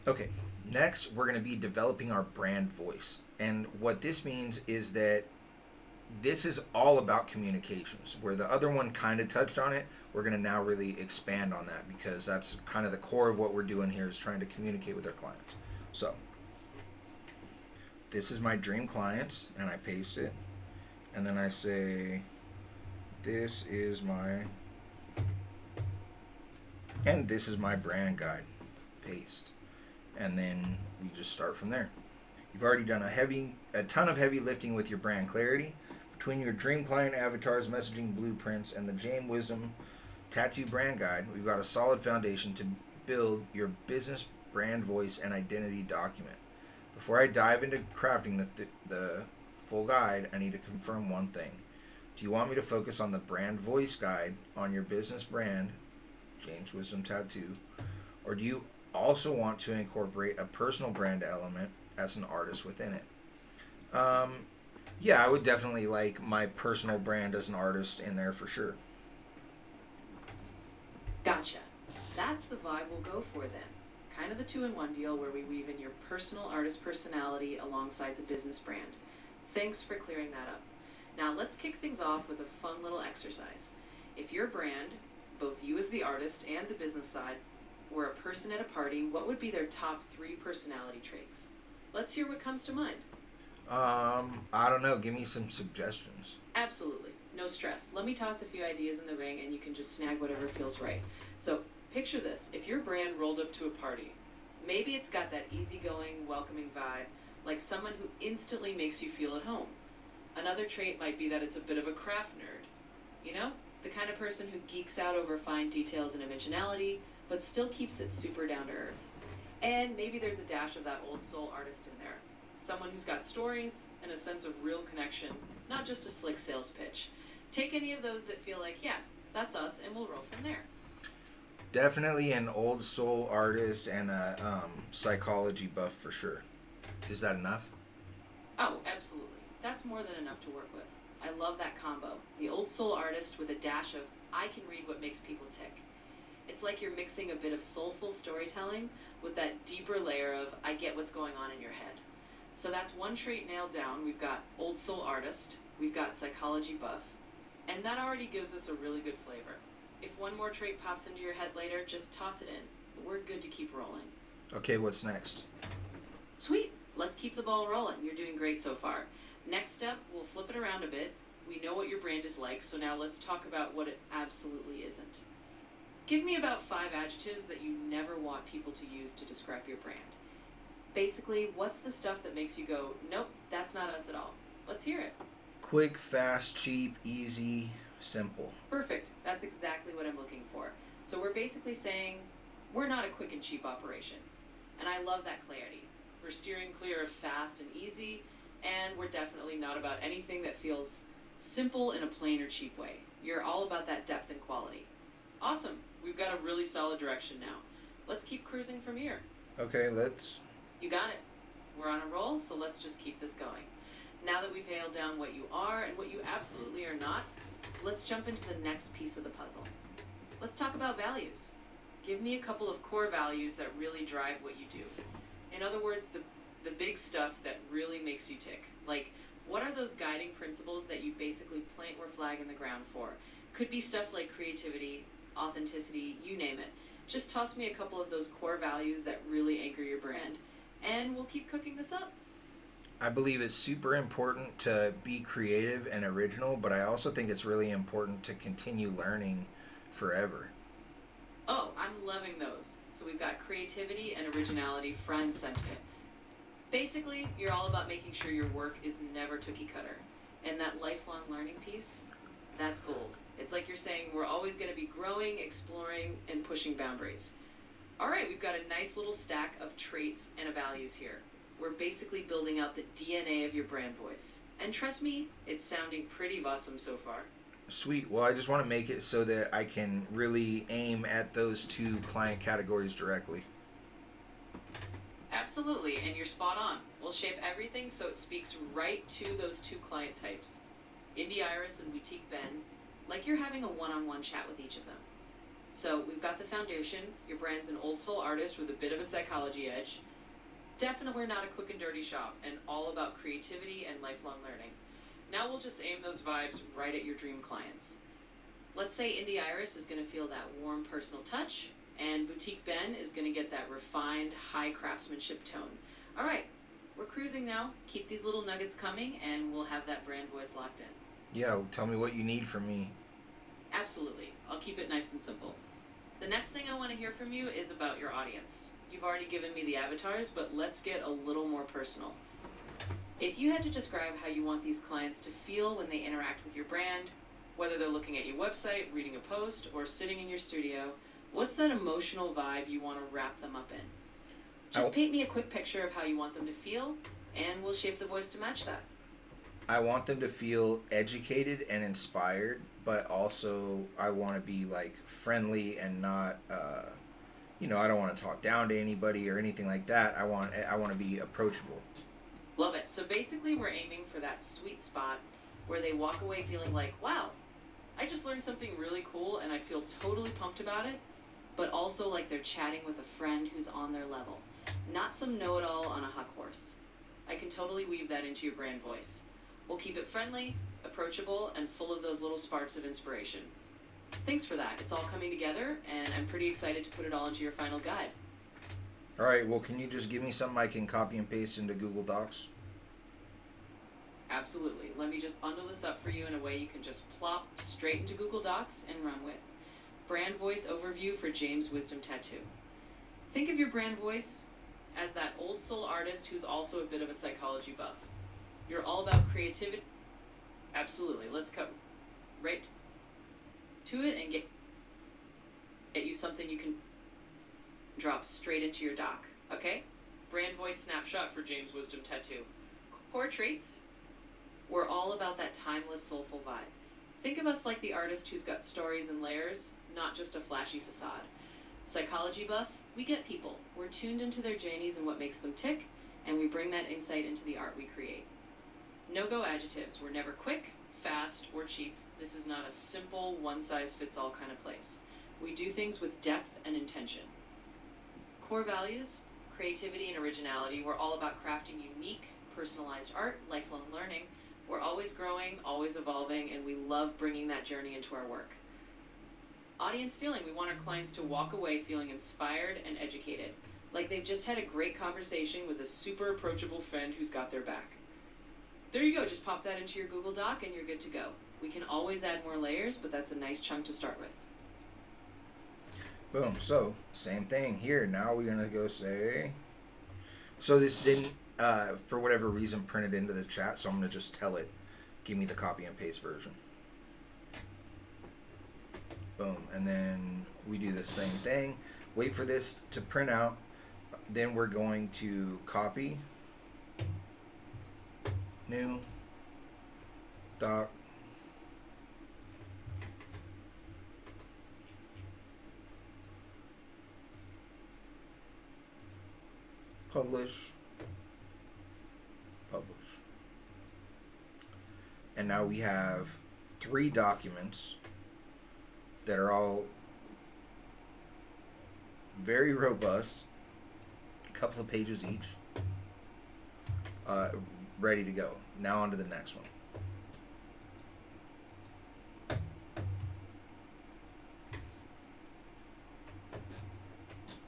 Okay, next we're going to be developing our brand voice. And what this means is that this is all about communications. Where the other one kind of touched on it, we're going to now really expand on that because that's kind of the core of what we're doing here is trying to communicate with our clients. So, this is my dream clients, and I paste it. And then I say, this is my, and this is my brand guide. Paste. And then we just start from there. You've already done a ton of heavy lifting with your brand clarity. Between your dream client avatars, messaging blueprints, and the James Wisdom Tattoo Brand Guide, we've got a solid foundation to build your business brand voice and identity document. Before I dive into crafting the full guide, I need to confirm one thing. Do you want me to focus on the brand voice guide on your business brand, James Wisdom Tattoo, or do you also want to incorporate a personal brand element as an artist within it? Yeah, I would definitely like my personal brand as an artist in there for sure. Gotcha. That's the vibe we'll go for then. Kind of the two-in-one deal where we weave in your personal artist personality alongside the business brand. Thanks for clearing that up. Now let's kick things off with a fun little exercise. If your brand, both you as the artist and the business side, were a person at a party, what would be their top 3 personality traits? Let's hear what comes to mind. I don't know. Give me some suggestions. Absolutely. No stress. Let me toss a few ideas in the ring and you can just snag whatever feels right. So, picture this. If your brand rolled up to a party, maybe it's got that easygoing, welcoming vibe, like someone who instantly makes you feel at home. Another trait might be that it's a bit of a craft nerd. You know? The kind of person who geeks out over fine details and originality, but still keeps it super down to earth. And maybe there's a dash of that old soul artist in there. Someone who's got stories and a sense of real connection, not just a slick sales pitch. Take any of those that feel like, yeah, that's us, and we'll roll from there. Definitely an old soul artist and a psychology buff for sure. Is that enough? Oh, absolutely. That's more than enough to work with. I love that combo. The old soul artist with a dash of, I can read what makes people tick. It's like you're mixing a bit of soulful storytelling with that deeper layer of, I get what's going on in your head. So that's one trait nailed down. We've got old soul artist, we've got psychology buff, and that already gives us a really good flavor. If one more trait pops into your head later, just toss it in. We're good to keep rolling. Okay, what's next? Sweet. Let's keep the ball rolling. You're doing great so far. Next step, we'll flip it around a bit. We know what your brand is like, so now let's talk about what it absolutely isn't. Give me about 5 adjectives that you never want people to use to describe your brand. Basically, what's the stuff that makes you go, nope, that's not us at all? Let's hear it. Quick, fast, cheap, easy, simple. Perfect. That's exactly what I'm looking for. So we're basically saying, we're not a quick and cheap operation. And I love that clarity. We're steering clear of fast and easy, and we're definitely not about anything that feels simple in a plain or cheap way. You're all about that depth and quality. Awesome. We've got a really solid direction now. Let's keep cruising from here. Okay, let's. You got it. We're on a roll, so let's just keep this going. Now that we've nailed down what you are and what you absolutely are not, let's jump into the next piece of the puzzle. Let's talk about values. Give me a couple of core values that really drive what you do. In other words, the big stuff that really makes you tick. Like, what are those guiding principles that you basically plant your flag in the ground for? Could be stuff like creativity, authenticity, you name it. Just toss me a couple of those core values that really anchor your brand, and we'll keep cooking this up. I believe it's super important to be creative and original, but I also think it's really important to continue learning forever. Oh, I'm loving those. So we've got creativity and originality front and center. Basically, you're all about making sure your work is never cookie cutter. And that lifelong learning piece, that's gold. It's like you're saying we're always going to be growing, exploring, and pushing boundaries. All right, we've got a nice little stack of traits and values here. We're basically building out the DNA of your brand voice. And trust me, it's sounding pretty awesome so far. Sweet. Well, I just want to make it so that I can really aim at those two client categories directly. Absolutely, and you're spot on. We'll shape everything so it speaks right to those 2 client types. Indie Iris and Boutique Ben, like you're having a one-on-one chat with each of them. So we've got the foundation. Your brand's an old soul artist with a bit of a psychology edge. Definitely not a quick and dirty shop, and all about creativity and lifelong learning. Now we'll just aim those vibes right at your dream clients. Let's say Indie Iris is going to feel that warm personal touch, and Boutique Ben is going to get that refined, high craftsmanship tone. All right, we're cruising now. Keep these little nuggets coming, and we'll have that brand voice locked in. Yeah, tell me what you need from me. Absolutely. I'll keep it nice and simple. The next thing I want to hear from you is about your audience. You've already given me the avatars, but let's get a little more personal. If you had to describe how you want these clients to feel when they interact with your brand, whether they're looking at your website, reading a post, or sitting in your studio, what's that emotional vibe you want to wrap them up in? Just paint me a quick picture of how you want them to feel, and we'll shape the voice to match that. I want them to feel educated and inspired, but also I want to be like friendly and not, I don't want to talk down to anybody or anything like that. I want to be approachable. Love it. So basically, we're aiming for that sweet spot where they walk away feeling like, wow, I just learned something really cool and I feel totally pumped about it, but also like they're chatting with a friend who's on their level, not some know-it-all on a huck horse. I can totally weave that into your brand voice. We'll keep it friendly, approachable, and full of those little sparks of inspiration. Thanks for that. It's all coming together, and I'm pretty excited to put it all into your final guide. All right, well, can you just give me something I can copy and paste into Google Docs? Absolutely. Let me just bundle this up for you in a way you can just plop straight into Google Docs and run with. Brand voice overview for James Wisdom Tattoo. Think of your brand voice as that old soul artist who's also a bit of a psychology buff. You're all about creativity. Absolutely. Let's go right to it and get you something you can drop straight into your doc. Okay? Brand voice snapshot for James Wisdom Tattoo. Core traits. We're all about that timeless, soulful vibe. Think of us like the artist who's got stories and layers, not just a flashy facade. Psychology buff, we get people. We're tuned into their journeys and what makes them tick, and we bring that insight into the art we create. No-go adjectives. We're never quick, fast, or cheap. This is not a simple, one-size-fits-all kind of place. We do things with depth and intention. Core values, creativity and originality. We're all about crafting unique, personalized art, lifelong learning. We're always growing, always evolving, and we love bringing that journey into our work. Audience feeling. We want our clients to walk away feeling inspired and educated, like they've just had a great conversation with a super approachable friend who's got their back. There you go. Just pop that into your Google Doc and you're good to go. We can always add more layers, but that's a nice chunk to start with. Boom. So, same thing here. Now we're going to go say... So this didn't, for whatever reason, print it into the chat, so I'm going to just tell it, give me the copy and paste version. Boom. And then we do the same thing. Wait for this to print out. Then we're going to copy. New. Doc. Publish. Publish. And now we have 3 documents that are all very robust, a couple of pages each, ready to go. Now on to the next one.